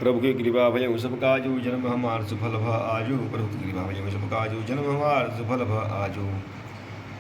प्रभु की कृपा भय सब काजू जन्म हमार सुफल भ आजू। प्रभु की कृपा भय सब काजू जन्म हमार सुफल भ आजू।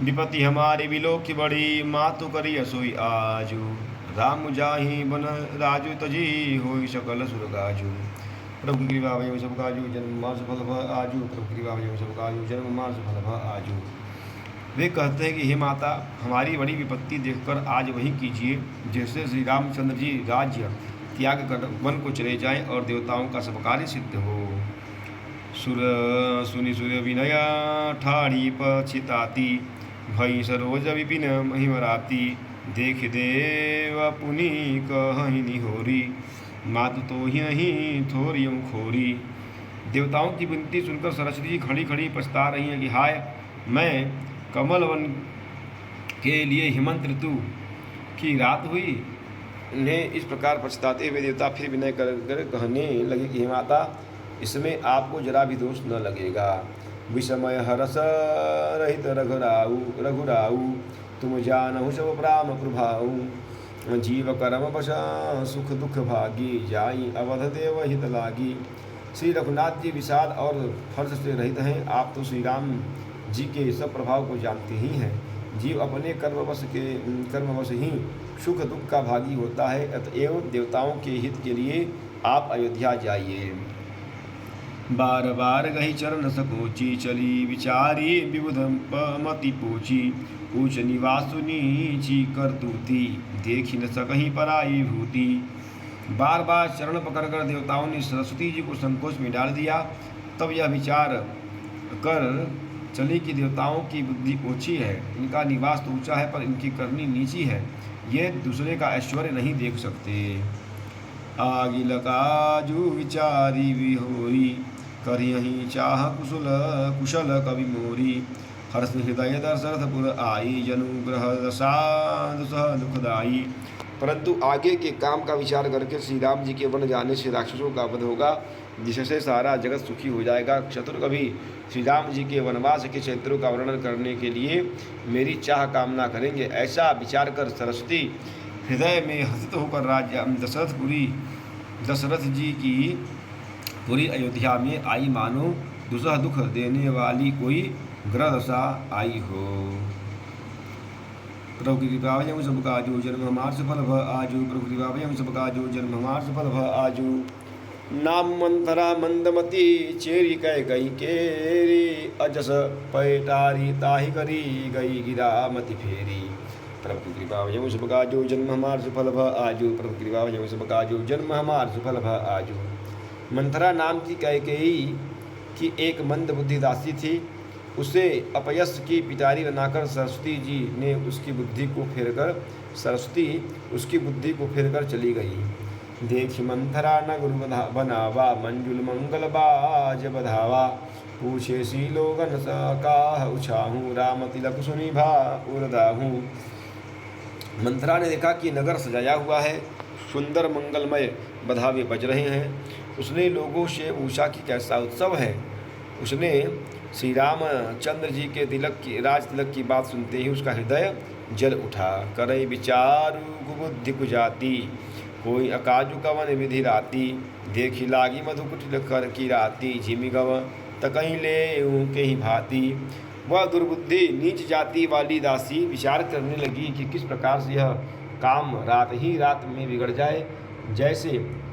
विपत्ति हमारी विलोक की बड़ी मातु करी असोई आजू। राम जाहि बन राजू तजी होई सकल सुर गाजू। प्रभु की कृपा भय सब काजू जन्म हमार सुफल भ आजू। प्रभु की कृपा भय सब काजू जन्म हमार सुफल भ आजू। वे कहते हैं कि हे माता, हमारी बड़ी विपत्ति देखकर आज वही कीजिए जैसे श्री रामचंद्र जी राज्य त्याग कर वन को चले जाएं और देवताओं का सब कार्य सिद्ध हो। सुर सुनि सूर्य विनय ठाड़ी पछिताती भई सरोज विपिन महिमराती। देख देव पुनि कहि निहोरी मातु तो ही नहीं थोरियम खोरी। देवताओं की विनती सुनकर सरस्वती जी खड़ी खड़ी पछता रही हैं कि हाय, मैं कमल वन के लिए हेमंत ऋतु की रात हुई। उन्हें इस प्रकार पछताते हुए देवता फिर विनय कर कहने लगे कि हे माता, इसमें आपको जरा भी दोष न लगेगा। विषमय हरस रहित रघुराऊ तुम जानहु सब प्राम प्रभाऊ। जीव कर्म बसा सुख दुख भागी जाई अवध देव हित लागी। श्री रघुनाथ जी विषाद और हर्ष से रहित हैं। आप तो श्री राम जी के सब प्रभाव को जानते ही हैं। जीव अपने कर्मवश ही सुख दुख का भागी होता है। अतएव देवताओं के हित के लिए आप अयोध्या जाइए। बार बार गही चरण सकोची चली विचारी विबुध मति पोची। ऊंच निवासु नीची करतूती देखी न सकही पराई भूति। बार बार चरण पकड़कर देवताओं ने सरस्वती जी को संकोच में डाल दिया। तब यह विचार कर चली कि देवताओं की बुद्धि ओछी है, इनका निवास तो ऊंचा है पर इनकी करनी नीची है, ये दूसरे का ऐश्वर्य नहीं देख सकते। आगिल काजू विचारी विहोरी करियहि चाह कुशल कवि मोरी। हर्ष हृदय दशरथपुर आई जनुग्रह दशा दुखदाई। परंतु आगे के काम का विचार करके श्री राम जी के वन जाने से राक्षसों का वध होगा, जिससे सारा जगत सुखी हो जाएगा। शत्रु कभी श्री राम जी के वनवास के क्षेत्रों का वर्णन करने के लिए मेरी चाह कामना करेंगे। ऐसा विचार कर सरस्वती हृदय में हसित होकर राज्य दशरथ जी की पूरी अयोध्या में आई, मानो दुसह दुख देने वाली कोई ग्रह दशा आई हो। प्रभु की कृपा भय सब काजू जन्म हमार सफल भ आजू। प्रभु की कृपा भय सब काजू जन्म हमार सफल भ आजू। नाम मंथरा मंदमती चेरी कह गई केरी। अजस पैटारी ताहि करी गई गिरा मति फेरी। प्रभु की कृपा भय सब काजू जन्म हमार सफल भ आजू। प्रभु की कृपा भय सब काजू जन्म हमार सफल भ आजू। मंथरा नाम की कैकेयी की एक मंद बुद्धि दासी थी। उसे अपयश की पिटारी बनाकर सरस्वती जी ने उसकी बुद्धि को फेरकर चली गई। देखी मंथरा न गुरु बनावा मंजुल मंगल बाज बधावा। पूछे सी लोगन सकाह उछाहूँ राम तिलक सुनी भा उरदाहूँ। मंथरा ने देखा कि नगर सजाया हुआ है, सुंदर मंगलमय बधावे बज रहे हैं। उसने लोगों से पूछा कि कैसा उत्सव है। उसने श्री रामचंद्र जी के राज तिलक की बात सुनते ही उसका हृदय जल उठा। करई विचारु कुबुद्धि कुजाती कोई अकाजु कवन विधि राती। देखी लागी मधु कुटिल कर की राती झिमी गव तकहीं ले के ही भांति। वह दुर्बुद्धि नीच जाति वाली दासी विचार करने लगी कि किस प्रकार से यह काम रात ही रात में बिगड़ जाए। जैसे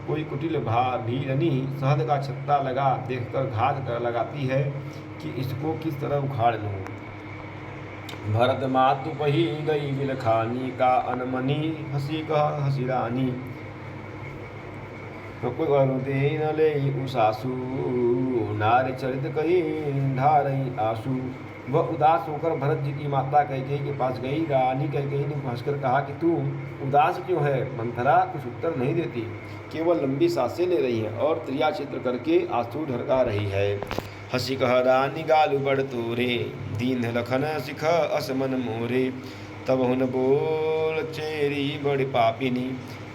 कोई कुटिल भीरनी शहद का छत्ता लगा देखकर घात कर लगाती है कि इसको किस तरह उखाड़ लूँ। भरत मातु पही गई विलखानी का अनमनी हसी कह हसी रानी। न ले उसासु नारी चरित कही ढारई आंसू। वह उदास होकर भरत जी की माता कैकेयी के पास गई। रानी कैकेयी ने हंसकर कहा कि तू उदास क्यों है। मंथरा कुछ उत्तर नहीं देती, केवल लंबी सांसें ले रही है और त्रिया चित्र करके आंसू ढरका रही है। हसी कह रानी गालू बड़ तोरे दीन लखन सिख असमन मोरे। तब हुन बोल चेरी बड़ पापिनी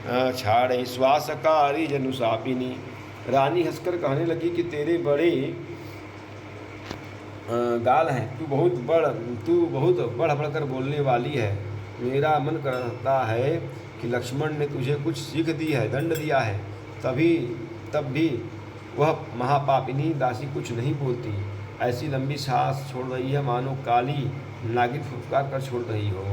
छाड़े श्वासकारी जनुसापिनी। रानी हंसकर कहने लगी कि तेरे बड़े गाल हैं, तू बहुत बढ़ बढ़कर बोलने वाली है। मेरा मन करता है कि लक्ष्मण ने तुझे कुछ सीख दी है, दंड दिया है, तभी तब भी वह महापापिनी दासी कुछ नहीं बोलती। ऐसी लंबी सांस छोड़ रही है मानो काली नागिन फुफकार कर छोड़ रही हो।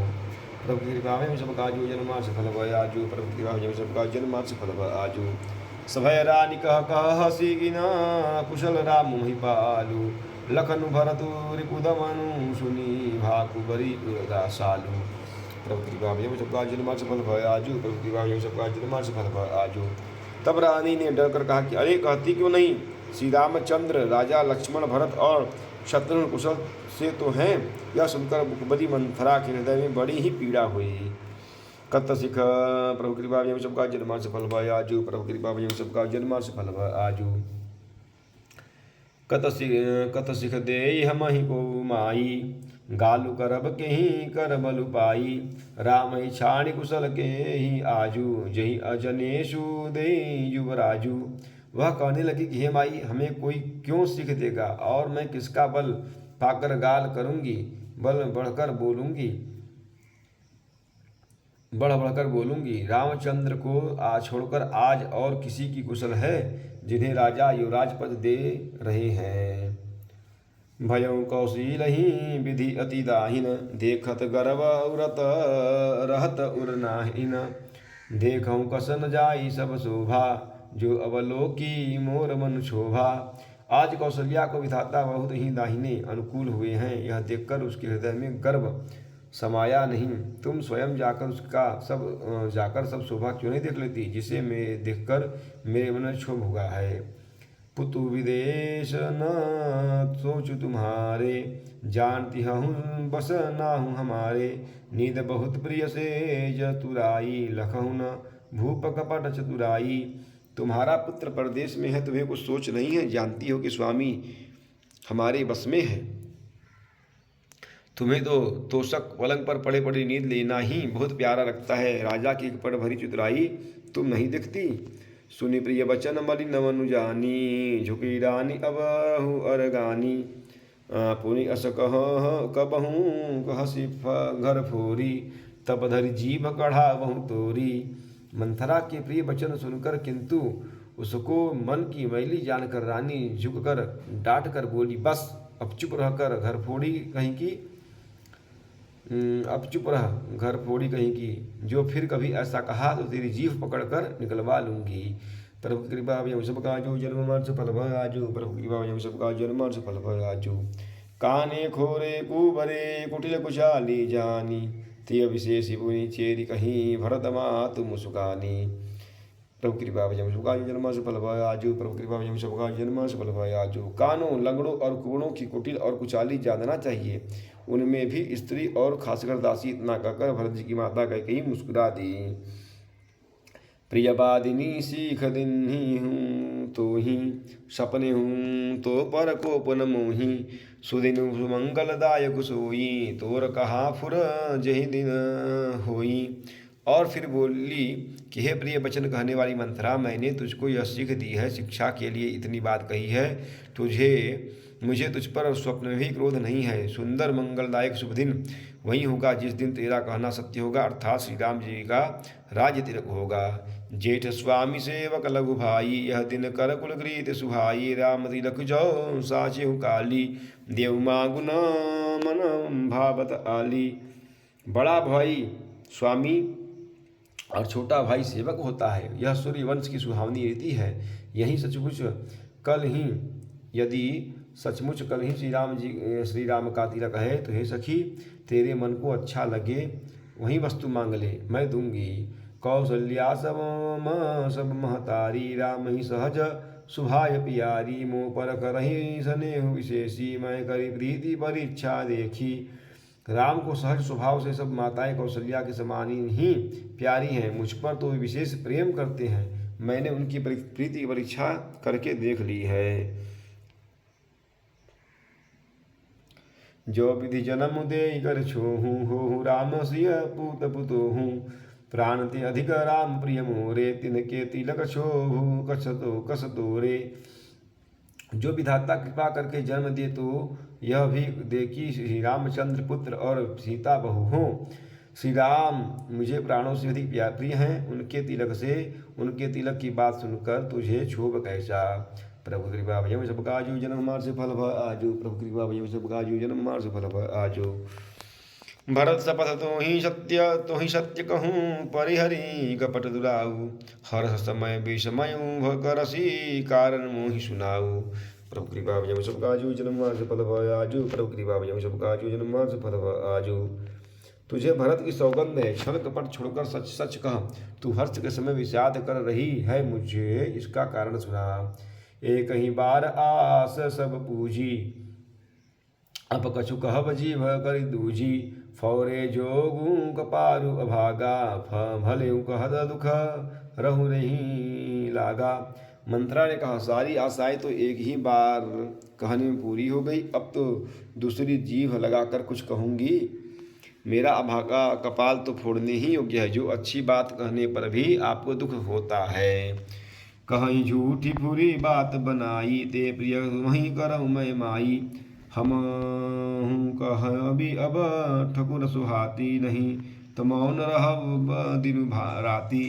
प्रभु की कृपा में सबका जो जन्मा सफल भय आजू, प्रभु की कृपा में सबका जन्मा सफल भय आजू। सभय रानी कह हसी गिना कुशल राम महिपालू, लखन भरतु रिपुदमनु सुनी भाकु बरी सालू। प्रभु की कृपा में सबका जन्मा सफल भय आजू, प्रभु की कृपा में सबका जन्मा सफल भय आजू। तब रानी ने डर कर कहा कि अरे कहती क्यों नहीं, श्री रामचंद्र राजा लक्ष्मण भरत और शत्रुघ्न कुशल से तो हैं। यह सुनकर मुखबरी मंथरा के हृदय में बड़ी ही पीड़ा हुई। कत सिख प्रभु कृपा में सबका जन्मा सफल भय आजू, प्रभु कृपा में सबका जन्मा सफल भय आजू। कत सिख दे हम ही को माई, गालु करब के ही कर बलु पाई। राम ही छाणी कुशल के ही आजू, जही अजनेशु दे युवराजू। वह कहने लगी कि हे माई, हमें कोई क्यों सीख देगा और मैं किसका बल पाकर गाल करूंगी, बढ़ बढ़कर बोलूंगी। रामचंद्र को छोड़कर आज और किसी की कुशल है जिन्हें राजा युवराज पद दे रहे हैं। भयं कौशीलहि विधि अति दाहिन, देखत गर्व उरत रहत उरनाहिन। देखऊँ कसन जाई सब शोभा, जो अवलोकी मोर मन शोभा। आज कौशल्या को विधाता बहुत ही दाहिने अनुकूल हुए हैं, यह देखकर उसके हृदय में गर्व समाया नहीं। तुम स्वयं जाकर सब शोभा क्यों नहीं देख लेती, जिसे मैं देखकर मेरे मन में क्षोभ हुआ है। पुतु विदेश न सोचु तुम्हारे, जानती हूँ बस ना हूँ हमारे। नींद बहुत प्रिय से जतुराई, लखहु न भूप कपट चतुराई। तुम्हारा पुत्र परदेश में है, तुम्हें कुछ सोच नहीं है। जानती हो कि स्वामी हमारे बस में है। तुम्हें तो तोषक पलंग पर पड़े पड़े नींद लेना ही बहुत प्यारा लगता है। राजा की कपट भरी चतुराई तुम नहीं दिखती। सुनि प्रिय बचन मलिन मनु जानी, झुकी रानी अबहु अरगानी। पुनि अस कबहू कहसी घर फोरी, तब धरि जीभ कढ़ा बहु तोरी। मंथरा के प्रिय वचन सुनकर किंतु उसको मन की मैली जानकर रानी झुककर डांट कर बोली, बस अब चुप रहकर घर फोड़ी कहीं की, अब चुप रह घर फोड़ी कहीं की। जो फिर कभी ऐसा कहा तो तेरी जीभ पकड़कर निकलवा लूंगी। प्रभु की कृपा में सबका जो जन्म मर सफल भय आजू, प्रभु की कृपा में सबका जन्म मर सफल भय आजू। काने खोरे कुबरे कुटिल कुशाली जानी, तिय विशेषी पुनि चेरी कहीं भरत मातु मुसुकानी। प्रभु कृपा में सबका जन्म सफल भय आजू, प्रभु कृपा में सबका जन्म सफल भय आजू। कानों लंगड़ों और कुबड़ों की कुटिल और कुचाली जानना चाहिए, उनमें भी स्त्री और खासकर दासी। इतना कहकर भरत जी की माता कैकेयी मुस्कुरा दी। प्रियवादिनी सीख दिन्ही हूँ तो ही, सपने हूँ तो पर को पुन मोही। सुदिन सुमंगलदायक सोई, तोर कहा फुर जही दिन होई। और फिर बोली कि हे प्रिय वचन कहने वाली मंथरा, मैंने तुझको यह सीख दी है, शिक्षा के लिए इतनी बात कही है। मुझे तुझ पर स्वप्न में भी क्रोध नहीं है। सुंदर मंगलदायक शुभ दिन वही होगा जिस दिन तेरा कहना सत्य होगा, अर्थात श्री राम जी का राज्य तिलक होगा। जेठ स्वामी सेवक लघु भाई, यह दिन कर कुलग्रीत सुहाई। राम तिलक जो साचे काली, देव मागुन मन भावत आली। बड़ा भाई स्वामी और छोटा भाई सेवक होता है, यह सूर्यवंश की सुहावनी रीति है। यही सचमुच कल ही श्री राम का तिलक है। तो हे सखी, तेरे मन को अच्छा लगे वही वस्तु मांग ले, मैं दूंगी। कौशल्या सब महतारी, राम ही सहज सुभाय प्यारी। मोह पर करही स्नेह विशेषी, मैं करी प्रीति परीक्षा देखी। राम को सहज स्वभाव से सब माताएं कौशल्या के समान ही प्यारी हैं। मुझ पर तो विशेष प्रेम करते हैं, मैंने उनकी प्रीति की परीक्षा करके देख ली है। जो विधि जन्म दे कर छोहू, हो राम सिय पूत पुतोहू। प्राण ते अधिक राम प्रिय मोरे, तिनके तिलक छोहू कस तोरे। जो विधाता कृपा करके जन्म दे तो यह भी देखी श्री रामचंद्र पुत्र और सीता बहू हो। श्री राम मुझे प्राणों से अधिक प्रिय हैं, उनके तिलक की बात सुनकर तुझे क्षोभ कैसा। प्रभु कृपा भजन सब काजू जन्म मार से फल भ आजू। प्रभु कृपा भजन सब काजू जन्म मार से फल भ आजू। भरत सपथ तो ही सत्य कहूँ परिहरि कपट दुराऊ। हर्ष समय विषमयू करसी कारण मोहि सुनाऊ। प्रभु कृपा भजन सब काजू जन्म मार से फल भ आजू। प्रभु कृपा भजन सब काजू जन्म मार से फल भ आजू। तुझे भरत की सौगंध है, छल कपट छोड़कर सच सच कह। तू हर्ष के समय विषाद कर रही है, मुझे इसका कारण सुना। एक ही बार आस सब पूजी, अप कछु कहब जीव कर दूजी। फौरे जोगू कपारु अभागा, भले कहद दुख रहु नहीं लागा। मंत्रा ने कहा, सारी आशाएं तो एक ही बार कहने में पूरी हो गई, अब तो दूसरी जीभ लगाकर कुछ कहूँगी। मेरा अभागा कपाल तो फोड़ने ही योग्य है, जो अच्छी बात कहने पर भी आपको दुख होता है। कहीं झूठी बुरी बात बनाई, ते प्रिय वहीं करऊँ मैं माई। हम कह अभी अब ठकुर सुहाती नहीं, तो मौन रहब दिन राती।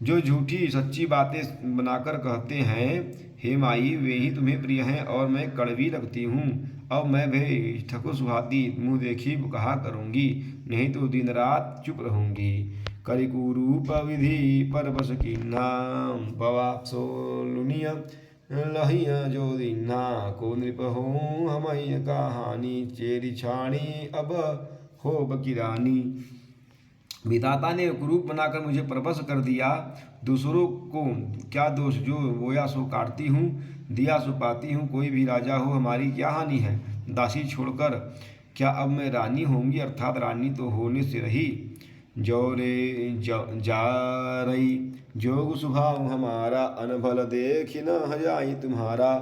जो झूठी सच्ची बातें बनाकर कहते हैं, हे माई वे ही तुम्हें प्रिय हैं और मैं कड़वी लगती हूँ। अब मैं भी ठकुर सुहाती मुँह देखी कहा करूँगी, नहीं तो दिन रात चुप रहूँगी। करिकुरूप विधि पर बस की नाम, पवा सोलुनिया लहिया जो दीना। को नृप हो हमय कहानी, चेरी छाणी अब हो बकिरानी। विधाता ने कुरूप बनाकर मुझे परवश कर दिया, दूसरों को क्या दोष, जो बोया सो काटती हूँ, दिया सो पाती हूँ। कोई भी राजा हो हमारी क्या हानि है, दासी छोड़कर क्या अब मैं रानी होंगी, अर्थात रानी तो होने से रही। जौरे जा रही जोग स्वभाव हमारा, अनभल देख न जाई तुम्हारा।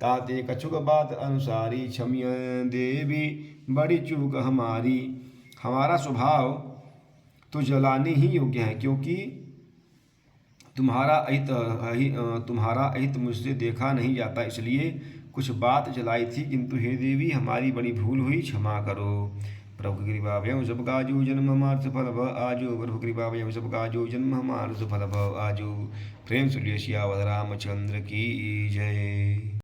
ताते कछुक बात अनुसारी, क्षम्य देवी बड़ी चूक हमारी। हमारा स्वभाव तो जलाने ही योग्य है, क्योंकि तुम्हारा अहित मुझसे देखा नहीं जाता, इसलिए कुछ बात जलाई थी, किंतु हे देवी हमारी बड़ी भूल हुई, क्षमा करो। प्रभु कृपा भयम सब काजू जन्म हमार सफल भ आजू। प्रभु कृपा भयम सब काजू जन्म हमार सफल भ आजू। प्रेम सुलिए सियावर रामचंद्र की जय।